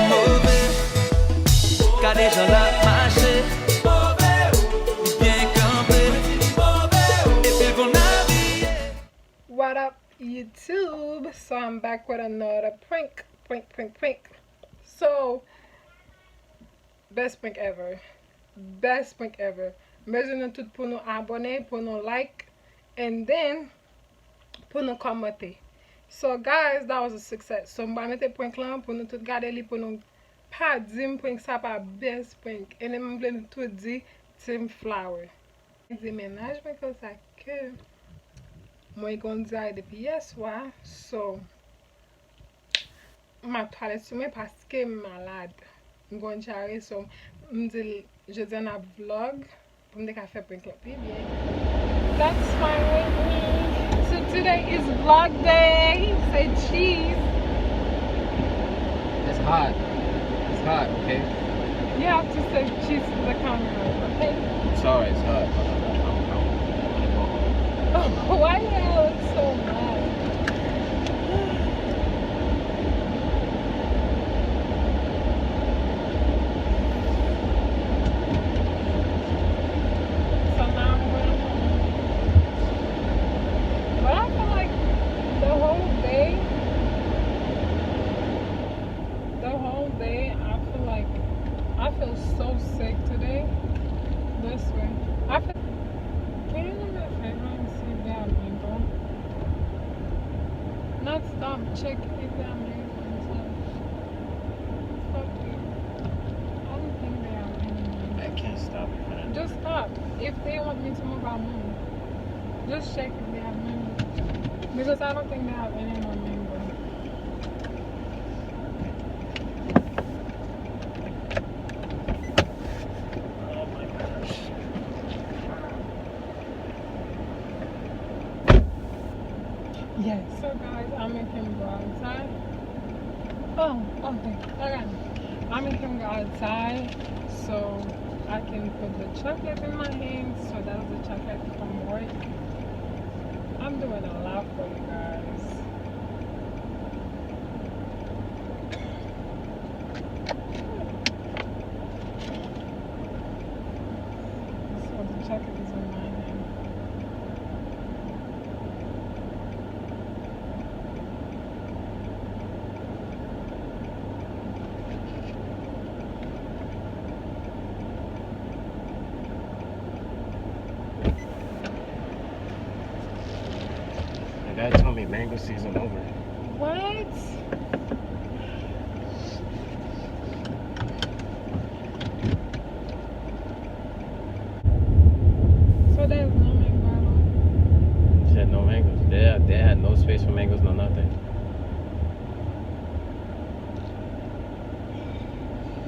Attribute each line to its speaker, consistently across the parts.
Speaker 1: Mauvais, car des gens là marché. Bien campé, et puis qu'on habillé.
Speaker 2: What up, YouTube? So I'm back with another prank. So, best prank ever. Best prank ever. Merci nou tout pour nous abonner, pour nous like, and then pour nous commenter. So guys, that was a success. So mba mette prank lan pour nous tout gade li pour nous pa di m prank sa pa best prank. And then m vle nou tout di Team Flower. Di menaj mwen kon sa ke mwen kon di ay depi yeswa. So ma toilet sou mwen paske m malade. M kon chare so m di je di an a vlog pou m de ka fe prank la pi bien. That's fine with me. So today is vlog day. Say cheese.
Speaker 3: It's hot. It's hot, okay?
Speaker 2: You have to say cheese to the camera, okay?
Speaker 3: Sorry, it's hot.
Speaker 2: Oh, why do I look so mad? So now I'm going home. But I feel like the whole day, I feel so sick today. This way. Can you do me a favor and see if they have mango? Not stop, check if they have mango inside. Stop it. I don't think they have any mango.
Speaker 3: I can't stop it.
Speaker 2: Just stop. If they want me to move, I'll move. Just check if they have mango. Because I don't think they have any more mango.
Speaker 3: Oh my gosh.
Speaker 2: Yes. So guys, I'm making him go outside. Oh, okay. I make him go outside so I can put the chocolate in my hands. So that's the chocolate from work. I'm doing a lot for you guys. So the chocolate is in my hand.
Speaker 3: The guy told me mango season over.
Speaker 2: What? So there's no mango at all?
Speaker 3: He said no mangoes. They had no space for mangoes, no nothing.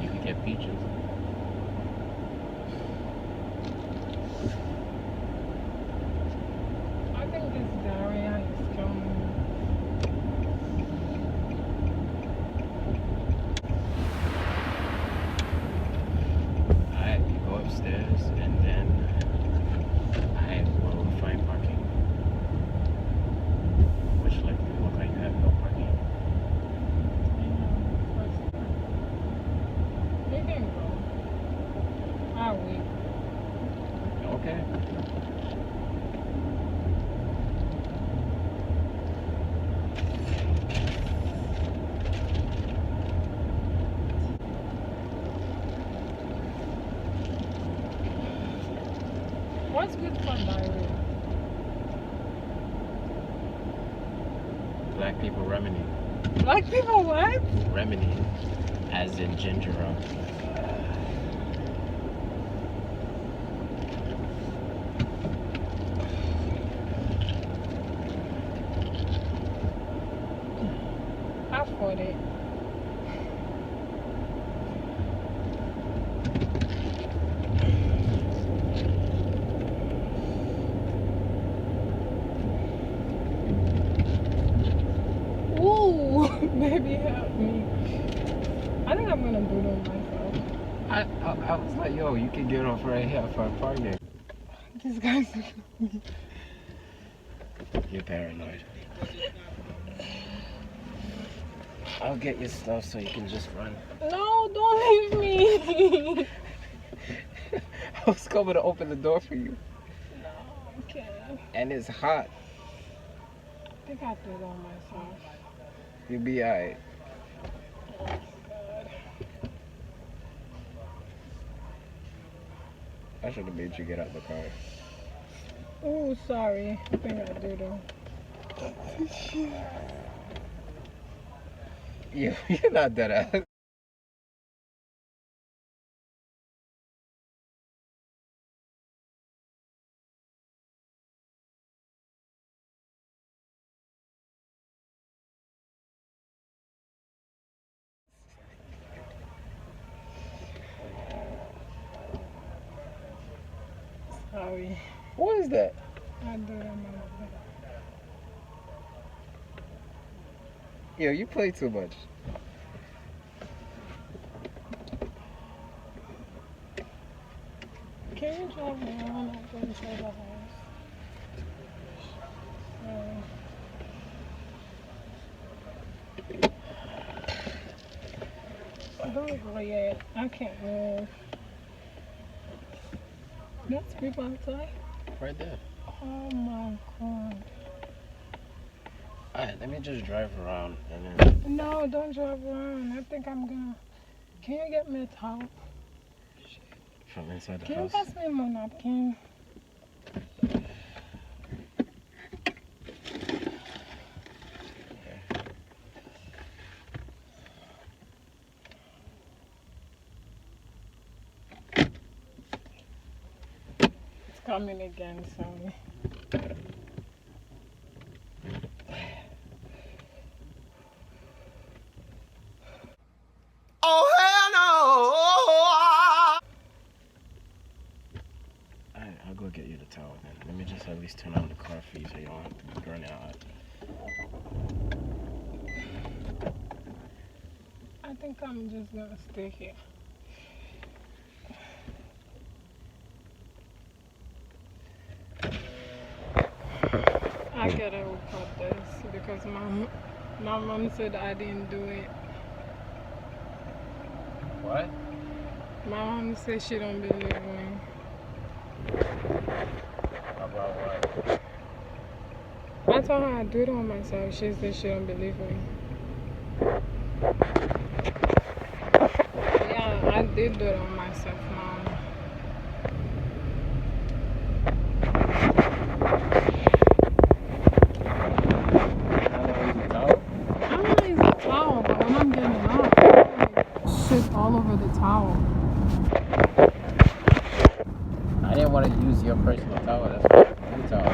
Speaker 3: You could get peaches.
Speaker 2: I think this diarrhea is killing me.
Speaker 3: Alright, you go upstairs and then I will find parking. Which like you look like you have no parking.
Speaker 2: You can go. I'll wait.
Speaker 3: Okay.
Speaker 2: What's good for diarrhea?
Speaker 3: Black people remedy.
Speaker 2: Black people what?
Speaker 3: Remedy. As in ginger ale.
Speaker 2: I fought it. Ooh, baby, help me. I think I'm gonna do it myself.
Speaker 3: I was like, yo, you can get off right here for parking.
Speaker 2: This guy's.
Speaker 3: You're paranoid. I'll get your stuff so you can just run.
Speaker 2: No, don't leave me.
Speaker 3: I was coming to open the door for you.
Speaker 2: No, I can't.
Speaker 3: And it's hot.
Speaker 2: I think I did it on myself.
Speaker 3: You'll be alright.
Speaker 2: Oh, God.
Speaker 3: I should have made you get out the car.
Speaker 2: Oh, sorry. I think I did it.
Speaker 3: You're not that ass.
Speaker 2: Sorry.
Speaker 3: What is that?
Speaker 2: I did it on myself.
Speaker 3: Yo, you play too much.
Speaker 2: Can you drive around and go inside the house? Don't go yet. I can't move. That's people outside?
Speaker 3: Right there.
Speaker 2: Oh my God.
Speaker 3: Alright, let me just drive around and then.
Speaker 2: No, don't drive around. I think I'm gonna. Can you get me a towel?
Speaker 3: From inside the
Speaker 2: Can you
Speaker 3: house.
Speaker 2: pass me my napkin? It's coming again, sorry.
Speaker 1: Oh hell
Speaker 3: Alright, I'll go get you the towel then. Let me just at least turn on the car for you so you don't have to burn it out.
Speaker 2: I think I'm just gonna stay here. I gotta report this because my mom said I didn't do it.
Speaker 3: What?
Speaker 2: My mom said she don't believe me.
Speaker 3: About what?
Speaker 2: I told her I do it on myself. She said she don't believe me. Yeah, I did do it on myself, Mom. I'm gonna use the towel, but when I'm getting up, shit all over the towel.
Speaker 3: I didn't want to use your personal towel. That's what you towel.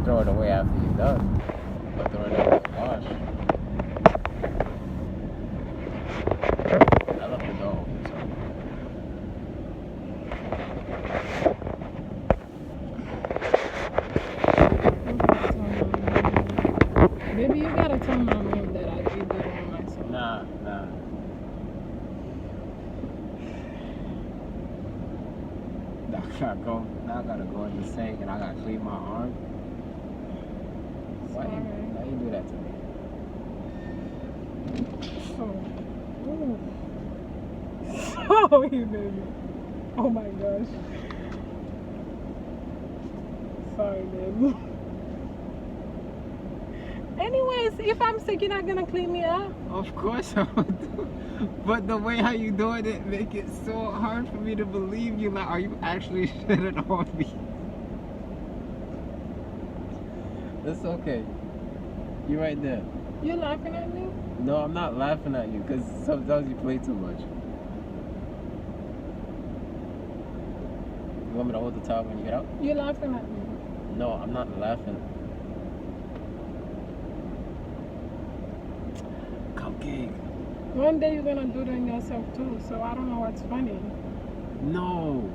Speaker 3: Throw it away after you're done. But throw it in the wash. I left the door open, so.
Speaker 2: Baby, you gotta tell my mom that I did it on myself.
Speaker 3: Nah. Now I gotta go in the sink and I gotta clean my arm. Why you do that to me?
Speaker 2: Sorry, baby. Oh my gosh. Sorry, baby. Anyways, if I'm sick, you're not gonna clean me up?
Speaker 3: Of course I would. But the way how you doing it make it so hard for me to believe you. Like, are you actually shitting on me? That's okay. You're right there.
Speaker 2: You laughing at me?
Speaker 3: No, I'm not laughing at you because sometimes you play too much. You want me to hold the towel when you get out?
Speaker 2: You laughing at me?
Speaker 3: No, I'm not laughing. Cupcake.
Speaker 2: One day you're gonna do it on yourself too, so I don't know what's funny.
Speaker 3: No.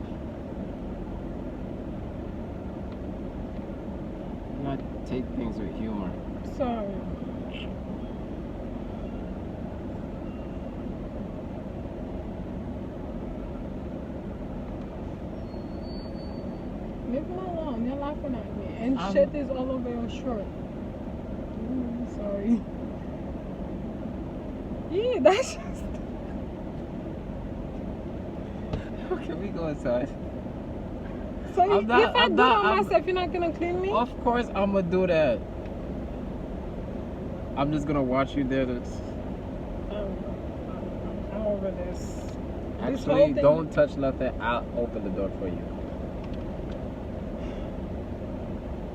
Speaker 3: You gotta take things with humor.
Speaker 2: Sorry. Leave me alone, you're laughing at me. And shit is all over your shirt. Sorry. Yeah, that's just.
Speaker 3: Can we go inside?
Speaker 2: So
Speaker 3: I'm
Speaker 2: if
Speaker 3: not-
Speaker 2: I
Speaker 3: I'm
Speaker 2: do
Speaker 3: not-
Speaker 2: it
Speaker 3: I'm-
Speaker 2: myself, you're not gonna clean me?
Speaker 3: Of course I'm gonna do that. I'm just gonna watch you there.
Speaker 2: I'm over this. This whole
Speaker 3: Actually,
Speaker 2: thing-
Speaker 3: don't touch nothing. I'll open the door for you.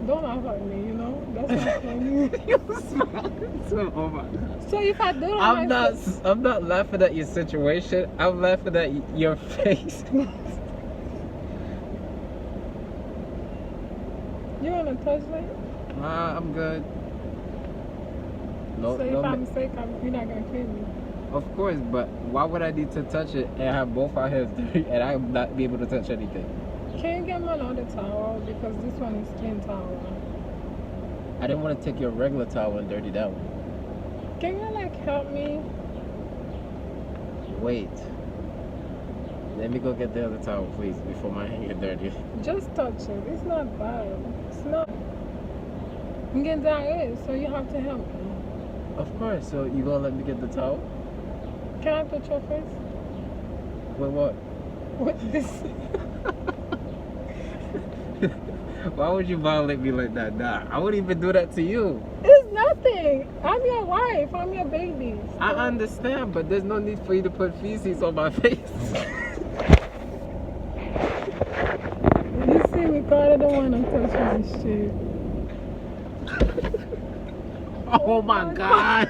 Speaker 2: Don't laugh at me, you know? That's not funny.
Speaker 3: You smile. Oh my God.
Speaker 2: So if I do it
Speaker 3: I'm
Speaker 2: myself.
Speaker 3: not laughing at your situation. I'm laughing at your face.
Speaker 2: You wanna touch me?
Speaker 3: Nah, I'm good. No,
Speaker 2: So if
Speaker 3: no.
Speaker 2: I'm sick, you're not gonna clean me.
Speaker 3: Of course, but why would I need to touch it and have both our hands dirty and I not be able to touch anything?
Speaker 2: Can you get me another towel? Because this one is clean towel.
Speaker 3: I didn't want to take your regular towel and dirty that one.
Speaker 2: Can you like help me?
Speaker 3: Wait. Let me go get the other towel, please, before my hand get dirty.
Speaker 2: Just touch it. It's not bad. It's not. I'm getting diarrhea, so you have to help me.
Speaker 3: Of course. So you gonna let me get the towel?
Speaker 2: Can I touch your face?
Speaker 3: With what?
Speaker 2: With this?
Speaker 3: Why would you violate me like that? Nah, I wouldn't even do that to you.
Speaker 2: It's nothing. I'm your wife. I'm your baby.
Speaker 3: I understand, but there's no need for you to put feces on my face.
Speaker 2: You see, Ricardo don't want to touch my shit.
Speaker 3: Oh my God.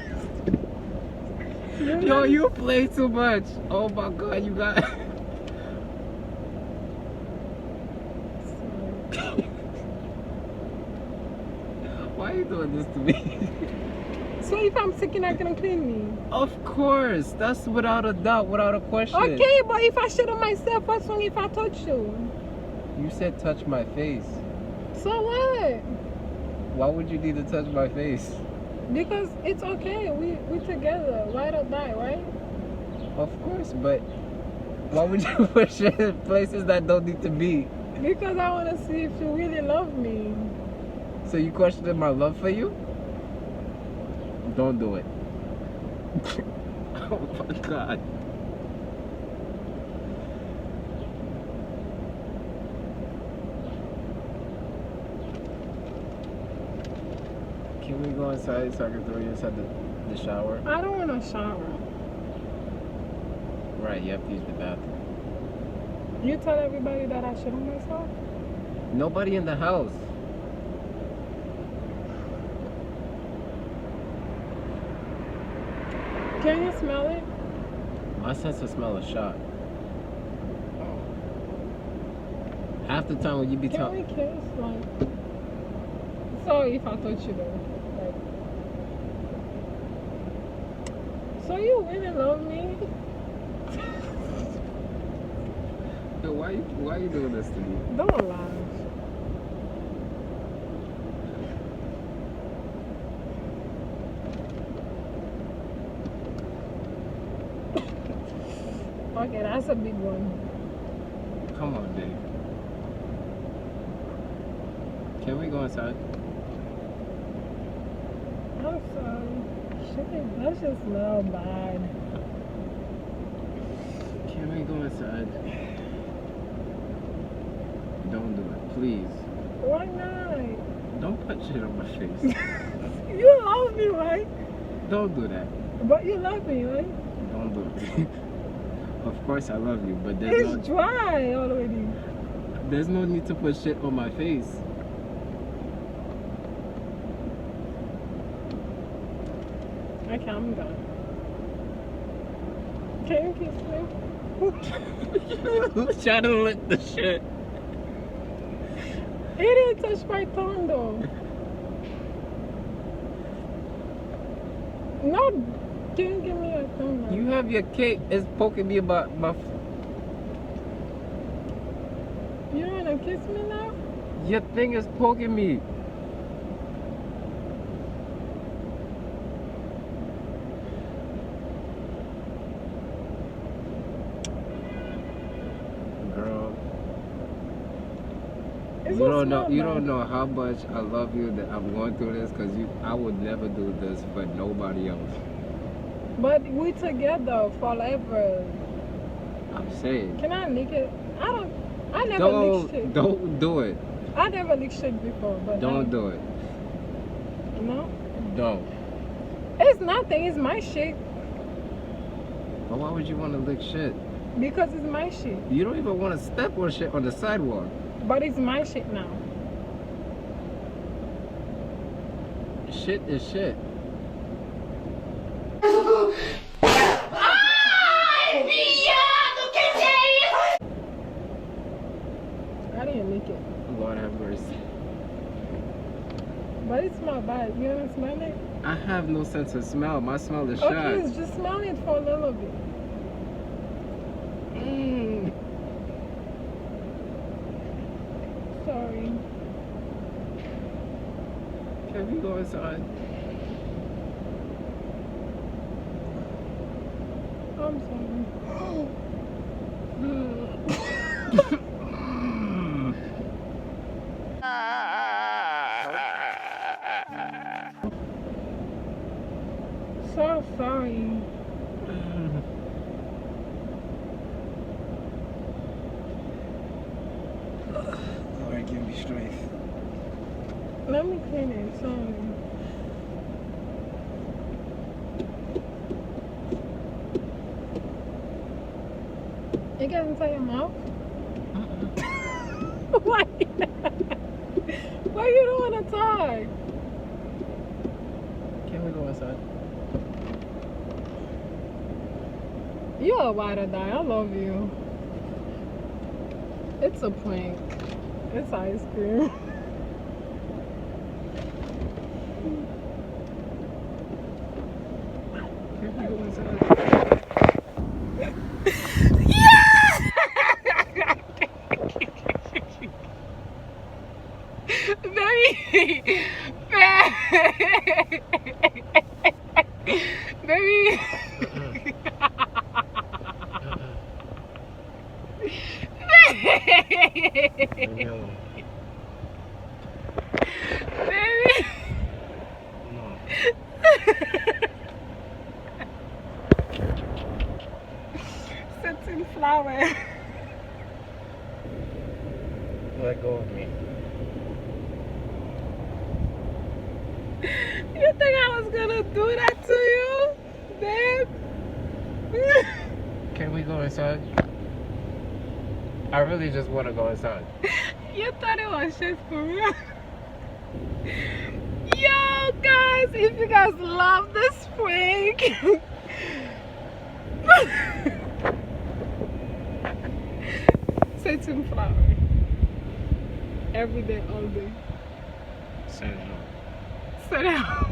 Speaker 2: You
Speaker 3: Yo,
Speaker 2: know-
Speaker 3: you play too much. Oh my God, you got. Why are you doing this to me?
Speaker 2: So if I'm sick, you're not gonna clean me.
Speaker 3: Of course, that's without a doubt, without a question.
Speaker 2: Okay, but if I shit on myself, what's wrong if I touch you?
Speaker 3: You said touch my face.
Speaker 2: So what?
Speaker 3: Why would you need to touch my face?
Speaker 2: Because it's okay. We together, ride or die, right?
Speaker 3: Of course, but why would you push it in places that don't need to be?
Speaker 2: Because I want to see if you really love me.
Speaker 3: So you questioning my love for you? Don't do it. Oh my God. Can we go inside so I can throw you inside the shower?
Speaker 2: I don't want to shower.
Speaker 3: Right, you have to use the bathroom.
Speaker 2: You tell everybody that I shit on myself?
Speaker 3: Nobody in the house.
Speaker 2: Can you smell it?
Speaker 3: My sense of smell is shot. Half the time when you be
Speaker 2: Can we
Speaker 3: talking,
Speaker 2: kiss? Like, sorry if I touch you though. Like, so you really love me?
Speaker 3: why you doing this to me?
Speaker 2: Don't lie. Okay, that's a big one.
Speaker 3: Come on, Dave. Can we go inside?
Speaker 2: I'm sorry. Shit, that just smell bad.
Speaker 3: Can we go inside? Don't do it, please.
Speaker 2: Why not?
Speaker 3: Don't put shit on my face.
Speaker 2: You love me, right?
Speaker 3: Don't do that.
Speaker 2: But you love me, right?
Speaker 3: Don't do it. Of course I love you, but there's
Speaker 2: It's dry already.
Speaker 3: no need to put shit on my face.
Speaker 2: Okay, I'm done. Can you kiss me?
Speaker 3: Who's trying to lick the shit?
Speaker 2: He didn't touch my tongue though. No, can you give me a tongue now?
Speaker 3: You have your cake. It's poking me about my.
Speaker 2: You wanna kiss me now?
Speaker 3: Your thing is poking me. Girl,
Speaker 2: It's
Speaker 3: you
Speaker 2: a
Speaker 3: don't know.
Speaker 2: small
Speaker 3: You
Speaker 2: bag.
Speaker 3: don't know how much I love you. That I'm going through this because I would never do this for nobody else.
Speaker 2: But we together forever.
Speaker 3: I'm saying.
Speaker 2: Can I lick it? I never licked shit.
Speaker 3: Don't do it.
Speaker 2: I never licked shit before, but
Speaker 3: Don't do it.
Speaker 2: No?
Speaker 3: Don't.
Speaker 2: It's nothing, it's my shit.
Speaker 3: But why would you want to lick shit?
Speaker 2: Because it's my shit.
Speaker 3: You don't even want to step on shit on the sidewalk.
Speaker 2: But it's my shit now.
Speaker 3: Shit is shit.
Speaker 2: I didn't lick it.
Speaker 3: Lord have mercy.
Speaker 2: But it smells bad. You wanna smell it?
Speaker 3: I have no sense of smell. My smell is shot.
Speaker 2: Okay, just smell it for a little bit. Sorry.
Speaker 3: Can we go inside?
Speaker 2: I'm sorry. So sorry.
Speaker 3: Lord, give me strength.
Speaker 2: Let me clean it. Sorry. It gets inside your mouth? Why? Why you don't want to talk?
Speaker 3: Can we go inside?
Speaker 2: You a ride or die. I love you. It's a prank. It's ice cream.
Speaker 3: Can we go inside?
Speaker 2: Baby! Baby!
Speaker 3: No.
Speaker 2: Baby!
Speaker 3: No.
Speaker 2: Setting flower.
Speaker 3: Let go of me.
Speaker 2: You think I was gonna do that to you, babe?
Speaker 3: Can we go inside? I really just want to go inside.
Speaker 2: You thought it was shit for real? Yo, guys, if you guys love this prank, setting flower. Every day, all day.
Speaker 3: Send him.
Speaker 2: Sit down.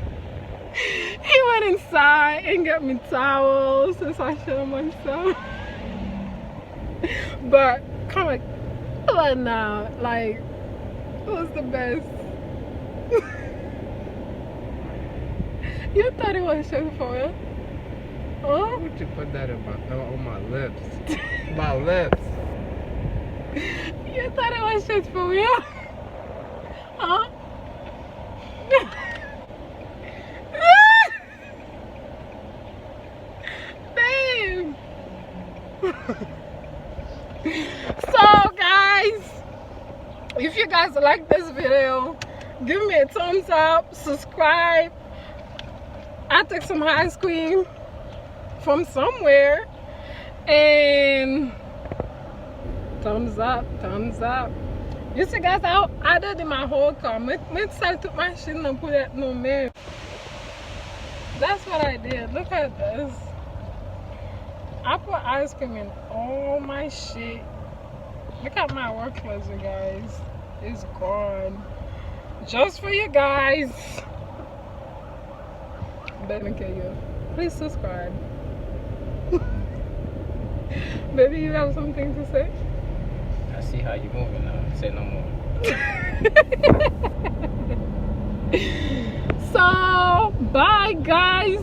Speaker 2: He went inside and got me towels since I showed myself. But come on now, like it was the best. You thought it was shit for real?
Speaker 3: Why
Speaker 2: Huh?
Speaker 3: would you put that in on my lips? My lips.
Speaker 2: You thought it was shit for real? Huh? Babe. So guys, if you guys like this video, give me a thumbs up, subscribe. I took some ice cream from somewhere, and thumbs up, thumbs up. You see guys, I did in my whole car. I took my shit and put it no man. That's what I did. Look at this. I put ice cream in all my shit. Look at my work clothes, you guys. It's gone. Just for you guys. Better kill you. Please subscribe. Baby, you have something to say?
Speaker 3: I see how you're moving now. Say no more.
Speaker 2: So, bye guys.